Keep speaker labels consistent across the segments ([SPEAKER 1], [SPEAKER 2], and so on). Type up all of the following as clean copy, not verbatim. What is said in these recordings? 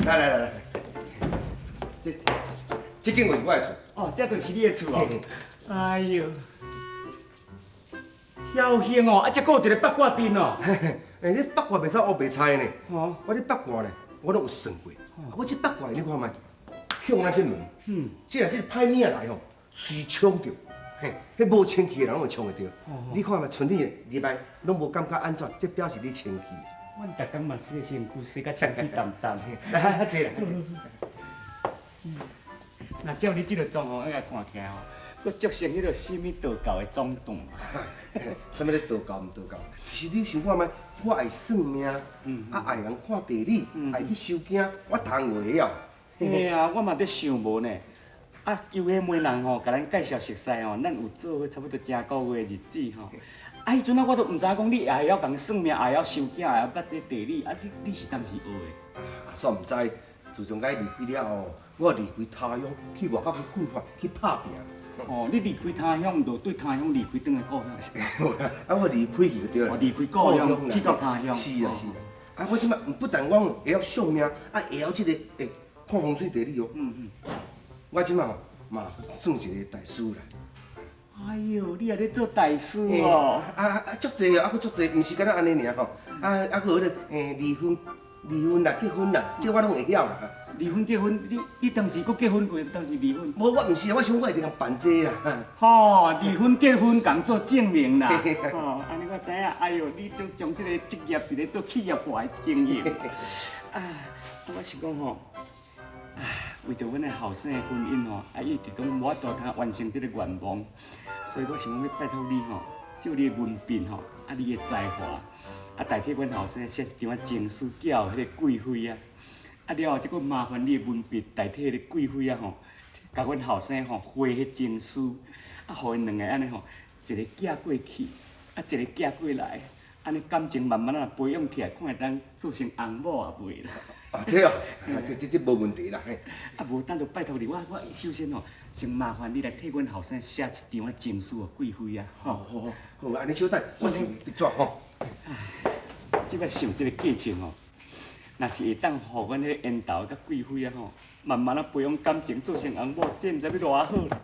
[SPEAKER 1] 来，这间就是我的厝。
[SPEAKER 2] 哦，这就是你的厝哦。哎呦，侥幸哦，这还有一个八卦阵哦。
[SPEAKER 1] 你八卦袂使乌白菜呢。
[SPEAKER 2] 哦，
[SPEAKER 1] 我这八卦呢，我都有算过。我这八卦你看卖，向咱这门，这若这歹命来吼，随冲着，嘿，迄无清气的人拢会冲会着。你看卖，村里的入来拢无感觉安怎，这表示你清气。
[SPEAKER 2] 阮逐工嘛洗身躯，洗甲清气淡淡。
[SPEAKER 1] 来，坐啦，坐。
[SPEAKER 2] 那照你这个状况，应该看起来吼，佫足像迄个什么道教的总统。
[SPEAKER 1] 什么咧道教唔道教？是你想看卖，我爱算命，爱人看地理，爱去收惊，我通袂晓。
[SPEAKER 2] 嘿啊，我嘛伫想无呢。啊，有迄媒人吼，甲咱介绍熟悉吼，咱有做伙差不多正个月的日子吼。啊，迄阵啊，我都唔知讲你也会晓讲算命，也会晓收惊，也会晓捌这地理。啊，你是当时学的？
[SPEAKER 1] 啊，煞唔知，自从甲伊离开了后，我离开他乡，去外口去奋发，去打拼。
[SPEAKER 2] 哦，你离开他乡，就对他乡离开转来故乡。
[SPEAKER 1] 啊，我离开去就对了。
[SPEAKER 2] 哦，离开故乡，去到他乡。
[SPEAKER 1] 是啊，是啊。啊，我即摆不但我会晓算命，啊，会晓这个看风水地理哦。我即摆嘛算一个大师啦。
[SPEAKER 2] 哎呦，你也咧做大师哦！
[SPEAKER 1] 足济哦，还佫足济，毋是干那安尼尔吼。还佫有咧离婚啦，结婚啦，这我拢会晓啦。
[SPEAKER 2] 离婚结婚，你当时佫结婚过，当时离婚？
[SPEAKER 1] 无，我毋是啊，我想我会得通办这啦。
[SPEAKER 2] 吼，离婚结婚共做证明啦。吼，安尼我知影。哎呦，你就将这个职业伫咧做企业化的经营。啊，我是讲吼，为着阮的后生的婚姻吼，一直都无法度通完成这个愿望，所以我想讲要拜托你吼，就你的文凭吼，你的才华，代替阮后生写一张情书寄互迄个贵妃啊。了后，再搁麻烦你的文笔代替迄个贵妃啊吼，甲阮后生吼回迄情书，互因两个安尼吼，一个寄过去，一个寄过来，安尼感情慢慢啊培养起来，看会当做成翁某也袂啦。
[SPEAKER 1] 啊，这哦，这无问题啦。
[SPEAKER 2] 无等着拜托你，我首先吼，先麻烦你来替阮后生写一张情书哦，贵妃啊。
[SPEAKER 1] 好，安尼稍等，我摕笔纸吼。
[SPEAKER 2] 即摆想即个过程吼。若是会当互阮迄个缘投甲贵妃啊吼，慢慢啊培养感情，做成翁某，这毋知要偌好啦。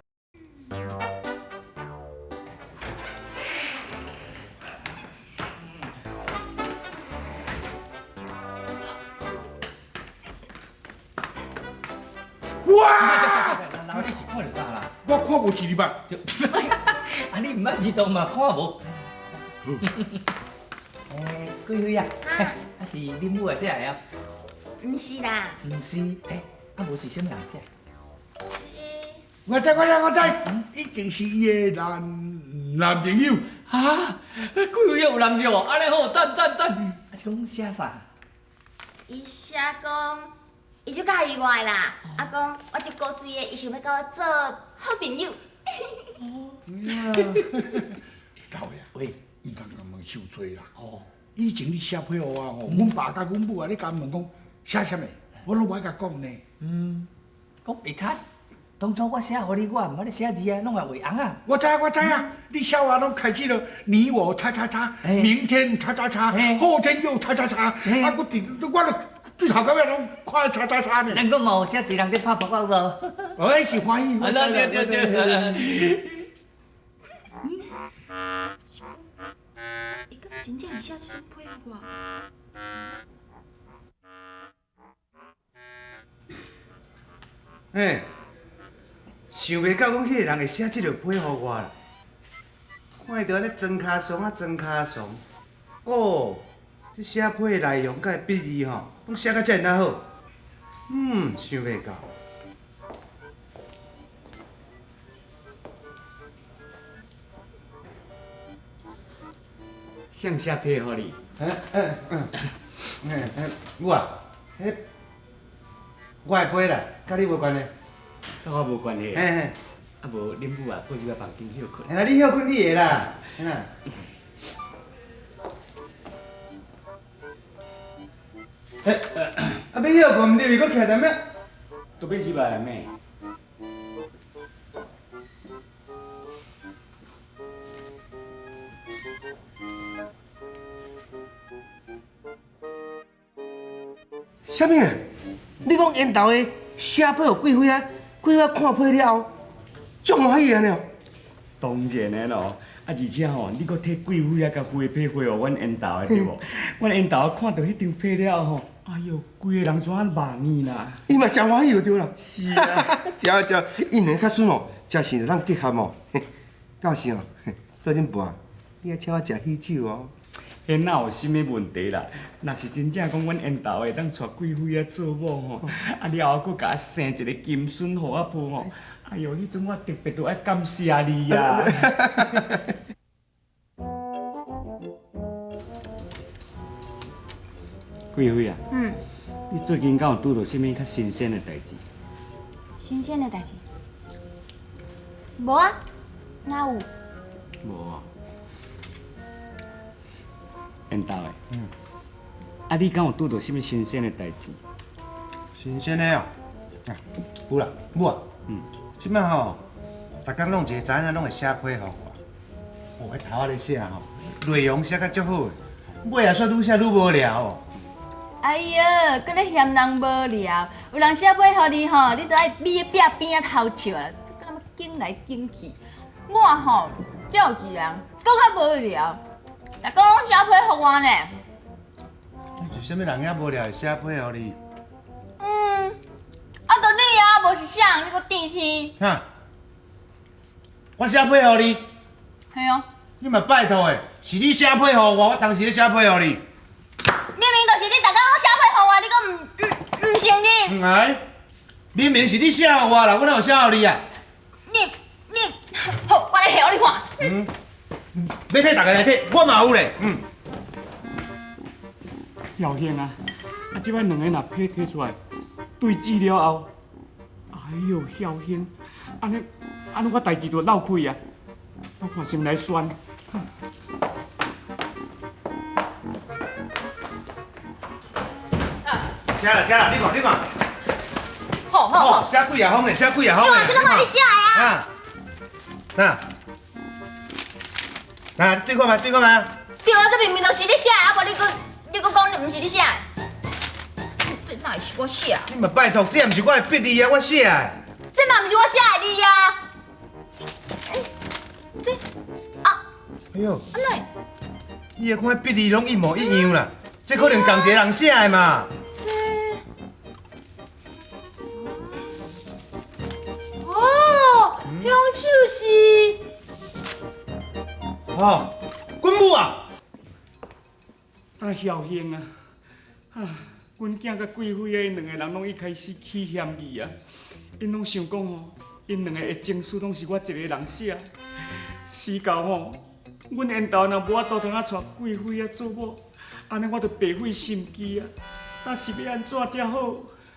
[SPEAKER 3] 哇！你是看到啥啦？
[SPEAKER 1] 我看无一日吧。
[SPEAKER 3] 啊，你毋捌移动嘛？看无？贵妃啊，是恁母啊写的啊？
[SPEAKER 4] 毋是啦，
[SPEAKER 3] 毋是，无是什么人写？
[SPEAKER 5] 我知，一定是伊的男朋友。
[SPEAKER 3] 啊，贵妃有人着哦，安尼好，赞！是讲写啥？
[SPEAKER 4] 伊写讲，伊就介意我的啦。讲我一古锥的，伊想要甲我做好朋友。
[SPEAKER 5] 老爷，
[SPEAKER 3] 喂，
[SPEAKER 5] 你通甲问受罪啦。以前你写批互我阮爸甲阮母啊，你甲问讲写啥物，我拢无爱甲讲呢。
[SPEAKER 3] 讲袂读。当初我写互你，我毋捌咧写字啊，拢系画红啊。
[SPEAKER 5] 我知啊，你写话拢开始了，你我叉叉叉，明天叉叉叉，后天又叉叉叉，我就最头到尾拢看叉叉叉呢。
[SPEAKER 3] 咱讲哦，写一人在拍扑克有无？
[SPEAKER 5] 是欢喜。
[SPEAKER 3] 对。
[SPEAKER 4] 伊敢真正会写这种配合我？
[SPEAKER 6] 想袂到讲迄个人会写即条批互我啦，看伊着咧装卡怂。哦，这写批的内容甲笔字吼，拢写甲遮尔好，想袂到。
[SPEAKER 2] 谁写批互你？
[SPEAKER 6] 我啊，我的批啦，甲你无关系。
[SPEAKER 2] 甲我无关系。无恁母啊，过去要房间休困。
[SPEAKER 6] 你休困你的啦，要休困，你咪搁徛在咩？
[SPEAKER 2] 都要入来咩？
[SPEAKER 1] 啥物？你讲缘投的写批互贵妃啊，贵妃看批了后，足欢喜安尼哦。
[SPEAKER 2] 当然的咯，而且吼，你搁替贵妃啊甲花批回互阮缘投的对无？阮缘投看到迄张批了吼，哎哟，规个人怎啊望伊啦？
[SPEAKER 1] 伊嘛真欢喜就对啦。
[SPEAKER 2] 是啊，
[SPEAKER 1] 食，因两个较顺哦，食是咱结合哦。到时哦，做阵饭，你要请我食喜酒哦。
[SPEAKER 2] 迄哪有啥物问题啦？若是真正讲阮缘投会当娶贵妃啊做某吼，啊了后佫甲生一个金孙互我抱吼，哎哟，迄阵我特别都爱感谢你啊！贵妃啊，你最近敢有拄到啥物较新鲜的代志？
[SPEAKER 4] 新鲜的代志？无啊，哪有？
[SPEAKER 2] 无啊。缘投的，啊，你敢有拄到啥物新鲜的代志？
[SPEAKER 6] 新鲜的哦，啊，有啦，母啊，即摆吼，逐工拢一个知影拢会写批互我，哦，迄头仔咧写吼，内容写甲足好的，尾也煞愈写愈无聊哦。
[SPEAKER 4] 哎呀，搁咧嫌人无聊，有人写批互你吼，你都爱咪壁边仔偷笑啦，搁那么紧来紧去。我吼，只有一人，搁较无聊，逐工拢写批互我呢。
[SPEAKER 6] 是啥物人遐无聊会写批互你？
[SPEAKER 4] 啊，就你啊，无是啥人，你搁电视？
[SPEAKER 6] 哈，我写批互你，
[SPEAKER 4] 系啊，
[SPEAKER 6] 你嘛拜托的，是你写批互我，我当时咧写批互你。
[SPEAKER 4] 明明就是你逐工拢写批互我，你搁唔承认？
[SPEAKER 6] 唔爱，明明是你写互我啦，我哪有写互你啊？
[SPEAKER 4] 你，好，我来摕互你看。
[SPEAKER 6] 要替大家来替，我嘛有咧。
[SPEAKER 2] 晓兴啊！啊，即摆两个若批摕出来对峙了后，哎哟，晓兴，安尼我代志就闹开啊！我看先来选。
[SPEAKER 6] 写啦，你看。
[SPEAKER 4] 好，
[SPEAKER 6] 写几啊封咧，写几啊封咧。
[SPEAKER 4] 你这拢我你写的啊？
[SPEAKER 6] 那，对看觅。
[SPEAKER 4] 对啊，这明明就是你写的，啊无你搁讲你毋是你写的，这哪会是我写的？
[SPEAKER 6] 你嘛拜托，这毋是我的笔字啊，我写的。
[SPEAKER 4] 这嘛毋是我写的字啊！这啊，
[SPEAKER 6] 哎呦，
[SPEAKER 4] 安怎？
[SPEAKER 6] 你个看笔字拢一模一样啦，这可能同一个人写的嘛。
[SPEAKER 4] 哦，凶手是。
[SPEAKER 6] 哦，阮母啊！
[SPEAKER 2] 啊，晓兴啊！啊，阮囝甲贵妃的两个人拢一开始起嫌疑啊！因拢想讲吼，因两个的情书拢是我一个人写，死到吼，阮缘投若无法度通娶贵妃啊做某，安尼我就白费心机啊！那是要安怎才好？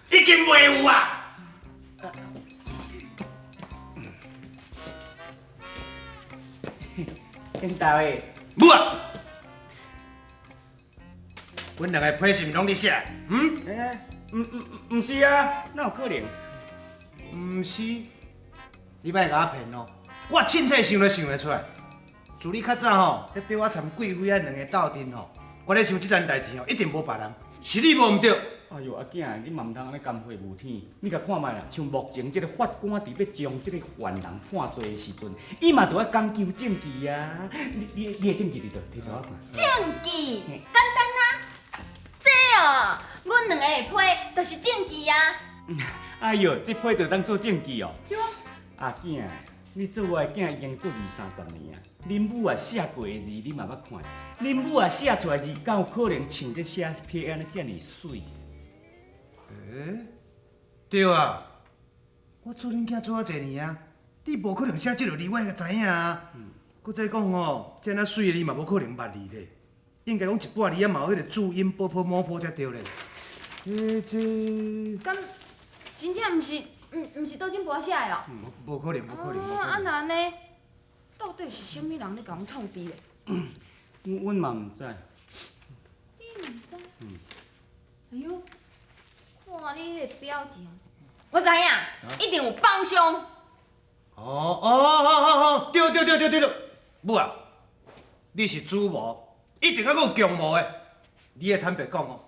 [SPEAKER 6] 已经袂有啊！
[SPEAKER 2] 缘投的，
[SPEAKER 6] 母啊！阮两个批是毋拢你写的？
[SPEAKER 2] 毋是啊，哪有可能？
[SPEAKER 6] 毋是，你莫甲我骗哦！我凊彩想得出来。自你较早吼，咧对我参贵妃啊两个斗阵吼，我咧想即件代志吼，一定无别人，是你无毋对。
[SPEAKER 2] 哎呦，阿囝，你嘛毋通安尼甘血无天。你甲看觅啦，像目前即个法官伫要将即个犯人判罪的时阵，伊嘛着要讲究证据啊。你的证据伫倒，摕出我看。
[SPEAKER 4] 证据简单啊，这哦，阮两个的批就是证据啊。
[SPEAKER 2] 哎呦，这批着当做证据哦。
[SPEAKER 4] 对啊。
[SPEAKER 2] 阿囝，你做我的囝已经做20-30年啊。恁母啊写过的字，你嘛捌看。恁母啊写出来的字，敢有可能像这写批安尼遮尔水？
[SPEAKER 6] 对啊，我做恁囝做啊侪年啊，你无可能写即落字，我会知影啊。搁再讲吼，遮尔水的字嘛无可能捌字咧，应该讲一半字啊嘛有迄个注音波波摸波才对咧。这
[SPEAKER 4] 敢真正毋是倒进博写的哦？
[SPEAKER 6] 无可能。
[SPEAKER 4] 啊那安尼，到底是啥物人咧甲阮创治咧？
[SPEAKER 2] 阮嘛毋知。
[SPEAKER 4] 你毋知？哎呦，看你迄个表情，我知影，一定有帮凶。
[SPEAKER 6] 对，母啊，你是主谋，一定还佫有强谋的。你也坦白讲哦，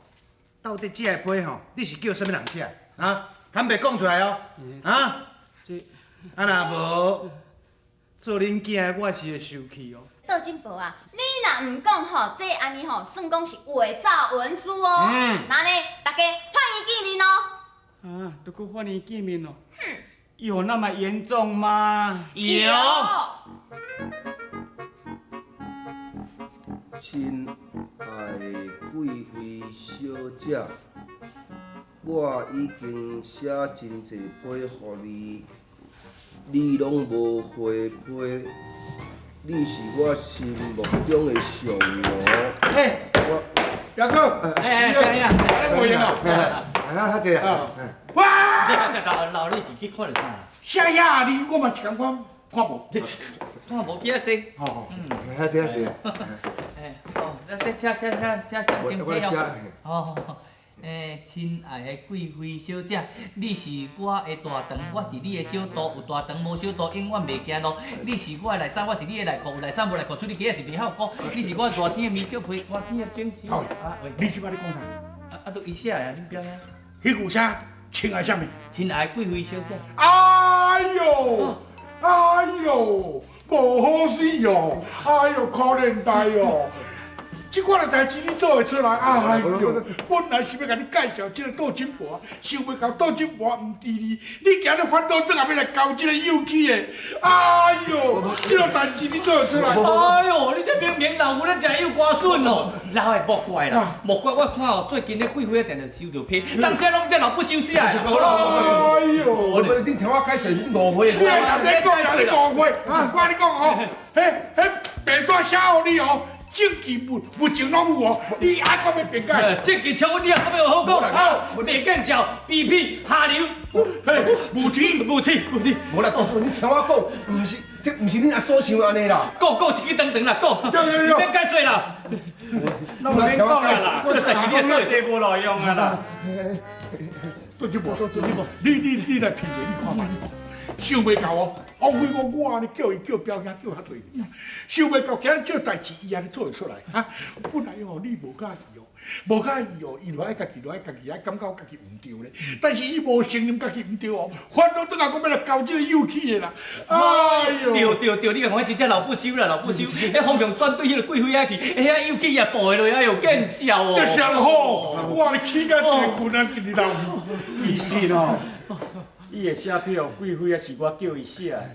[SPEAKER 6] 到底这个批吼，你是叫啥物人写？啊，坦白讲出来哦，啊，
[SPEAKER 2] 这
[SPEAKER 6] 啊若无做恁囝，我是会生气哦。
[SPEAKER 4] 倒进步啊！你若唔讲吼，这安尼吼，算讲是伪造文书哦。那呢，大家欢迎见面哦。
[SPEAKER 2] 啊，都搁欢迎见面哦。有那么严重吗？
[SPEAKER 6] 有。
[SPEAKER 1] 亲爱的贵妃小姐，我已经写真侪批互你，你拢无回批。你是我心目中的上我。
[SPEAKER 5] 哎，
[SPEAKER 1] 我，
[SPEAKER 5] 表哥，
[SPEAKER 3] 哎，
[SPEAKER 5] 安尼无用哦。
[SPEAKER 1] 较济啊。
[SPEAKER 5] 哇！
[SPEAKER 3] 老你是去看着啥？
[SPEAKER 5] 写呀，你我嘛一共看无。
[SPEAKER 3] 看无几啊济。
[SPEAKER 5] 哦，
[SPEAKER 1] 较济。
[SPEAKER 3] 哎，哦，写奖金费哦。哦。亲爱的贵妃小姐，你是我的大肠，我是你的小肚，有大肠无小肚，永远袂行路。你是我的内衫，我是你的内裤，有内衫无内裤，出你家也是袂晓顾。你是我热天的棉少被，寒天的冰淇淋。
[SPEAKER 5] 好，
[SPEAKER 3] 喂，
[SPEAKER 5] 你即摆咧讲啥？
[SPEAKER 3] 都伊写的啊，恁表演。
[SPEAKER 5] 迄句啥？亲爱啥物？
[SPEAKER 3] 亲爱的贵妃小姐。
[SPEAKER 5] 哎呦，无好死哟！哎呦，可怜呆哟！即款的代志你做会出来？哎呦，本来是要甲你介绍即个倒金婆，想袂到倒金婆唔治你，你今日反倒转来要来交即个幼气的。哎呦，即个代志你做会出来？
[SPEAKER 3] 哎呦，你这明明老夫咧食有瓜笋哦，老的莫怪啦，莫怪我看哦，最近咧贵妃一定着收着批，当时拢这老不收拾啊！
[SPEAKER 5] 哎呦，
[SPEAKER 1] 你听我解释，你误会
[SPEAKER 5] 你系人咧讲人咧误会啊！我跟你讲哦，迄白纸写互你哦。证据目前拢有哦，你还讲要辩解？
[SPEAKER 3] 这个像你啊，什么有好讲？好，袂见笑，比屁下流，
[SPEAKER 5] 嘿，无天。
[SPEAKER 1] 无啦，你听我讲，这毋是恁阿所想安尼啦。
[SPEAKER 3] 讲一句长长啦，讲，
[SPEAKER 5] 对，
[SPEAKER 3] 免解说啦。
[SPEAKER 2] 那我免讲啦，这代志你做这无路用啊啦。
[SPEAKER 5] 对不？你来评价，你看嘛，你看。想袂到哦，枉费我安尼叫伊叫表兄叫遐侪年，想袂到今日这代志伊安尼做会出来哈。本来哦，你无介意哦，伊就爱家己爱感觉家己唔对咧。但是伊无承认家己唔对哦，反倒倒来讲要来交这个幼气的啦。哎呦！
[SPEAKER 3] 对，你讲真正老不羞啦，老不羞，迄方向转对迄个贵妃遐去，遐幼气也抱下落，哎呦见笑哦。
[SPEAKER 5] 这下了好，我起甲一个困难给你老。
[SPEAKER 2] 其实哦，伊会写票，贵妃也是我叫伊写的。